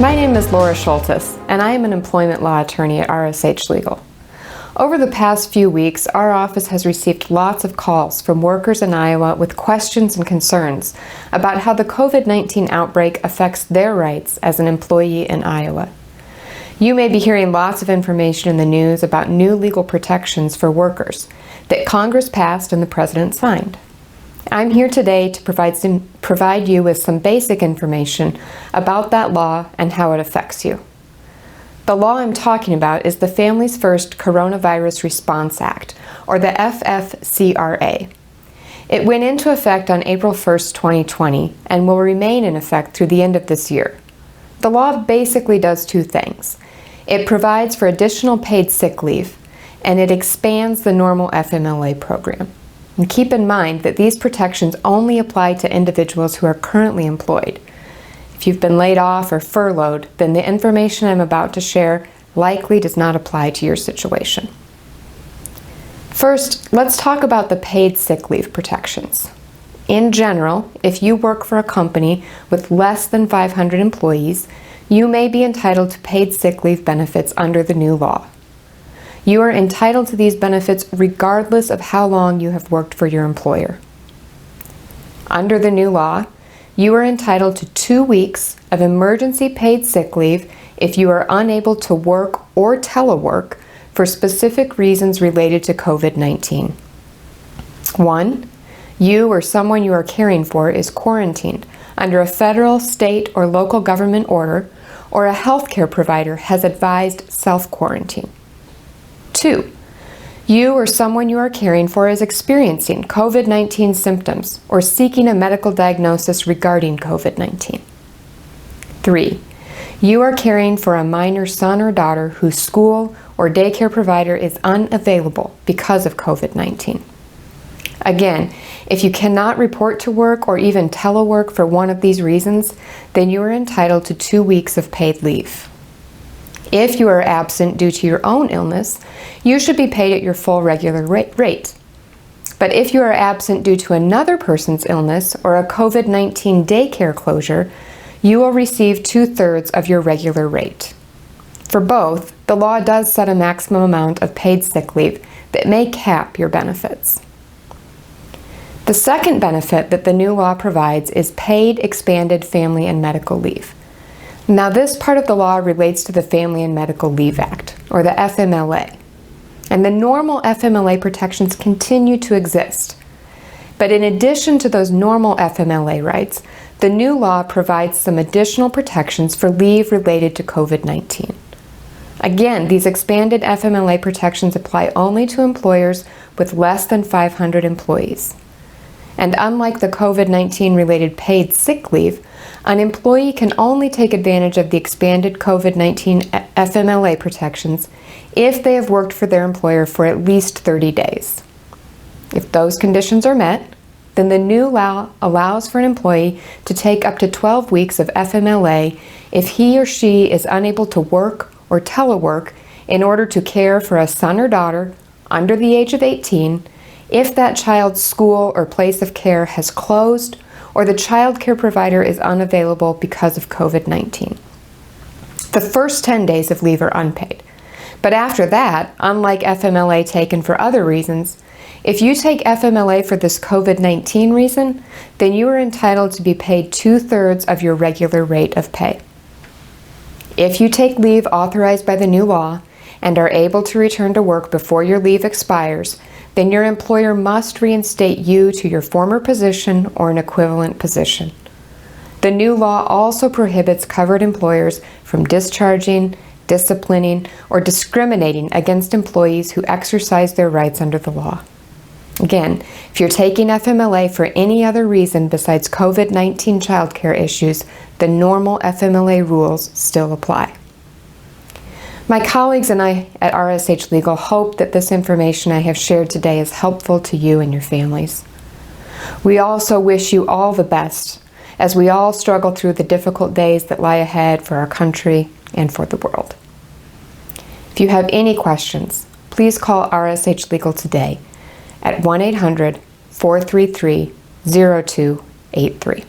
My name is Laura Schultes, and I am an employment law attorney at RSH Legal. Over the past few weeks, our office has received lots of calls from workers in Iowa with questions and concerns about how the COVID-19 outbreak affects their rights as an employee in Iowa. You may be hearing lots of information in the news about new legal protections for workers that Congress passed and the President signed. I'm here today to provide you with some basic information about that law and how it affects you. The law I'm talking about is the Families First Coronavirus Response Act, or the FFCRA. It went into effect on April 1st, 2020, and will remain in effect through the end of this year. The law basically does two things. It provides for additional paid sick leave, and it expands the normal FMLA program. And keep in mind that these protections only apply to individuals who are currently employed. If you've been laid off or furloughed, then the information I'm about to share likely does not apply to your situation. First, let's talk about the paid sick leave protections. In general, if you work for a company with less than 500 employees, you may be entitled to paid sick leave benefits under the new law. You are entitled to these benefits regardless of how long you have worked for your employer. Under the new law, you are entitled to 2 weeks of emergency paid sick leave if you are unable to work or telework for specific reasons related to COVID-19. 1. You or someone you are caring for is quarantined under a federal, state, or local government order, or a healthcare provider has advised self-quarantine. 2. You or someone you are caring for is experiencing COVID-19 symptoms or seeking a medical diagnosis regarding COVID-19. 3. You are caring for a minor son or daughter whose school or daycare provider is unavailable because of COVID-19. Again, if you cannot report to work or even telework for one of these reasons, then you are entitled to 2 weeks of paid leave. If you are absent due to your own illness, you should be paid at your full regular rate. But if you are absent due to another person's illness or a COVID-19 daycare closure, you will receive 2/3 of your regular rate. For both, the law does set a maximum amount of paid sick leave that may cap your benefits. The second benefit that the new law provides is paid expanded family and medical leave. Now, this part of the law relates to the Family and Medical Leave Act, or the FMLA. And the normal FMLA protections continue to exist. But in addition to those normal FMLA rights, the new law provides some additional protections for leave related to COVID-19. Again, these expanded FMLA protections apply only to employers with less than 500 employees. And unlike the COVID-19 related paid sick leave, an employee can only take advantage of the expanded COVID-19 FMLA protections if they have worked for their employer for at least 30 days. If those conditions are met, then the new law allows for an employee to take up to 12 weeks of FMLA if he or she is unable to work or telework in order to care for a son or daughter under the age of 18, if that child's school or place of care has closed, or the child care provider is unavailable because of COVID-19. The first 10 days of leave are unpaid. But after that, unlike FMLA taken for other reasons, if you take FMLA for this COVID-19 reason, then you are entitled to be paid 2/3 of your regular rate of pay. If you take leave authorized by the new law and are able to return to work before your leave expires, then your employer must reinstate you to your former position or an equivalent position. The new law also prohibits covered employers from discharging, disciplining, or discriminating against employees who exercise their rights under the law. Again, if you're taking FMLA for any other reason besides COVID-19 childcare issues, the normal FMLA rules still apply. My colleagues and I at RSH Legal hope that this information I have shared today is helpful to you and your families. We also wish you all the best as we all struggle through the difficult days that lie ahead for our country and for the world. If you have any questions, please call RSH Legal today at 1-800-433-0283.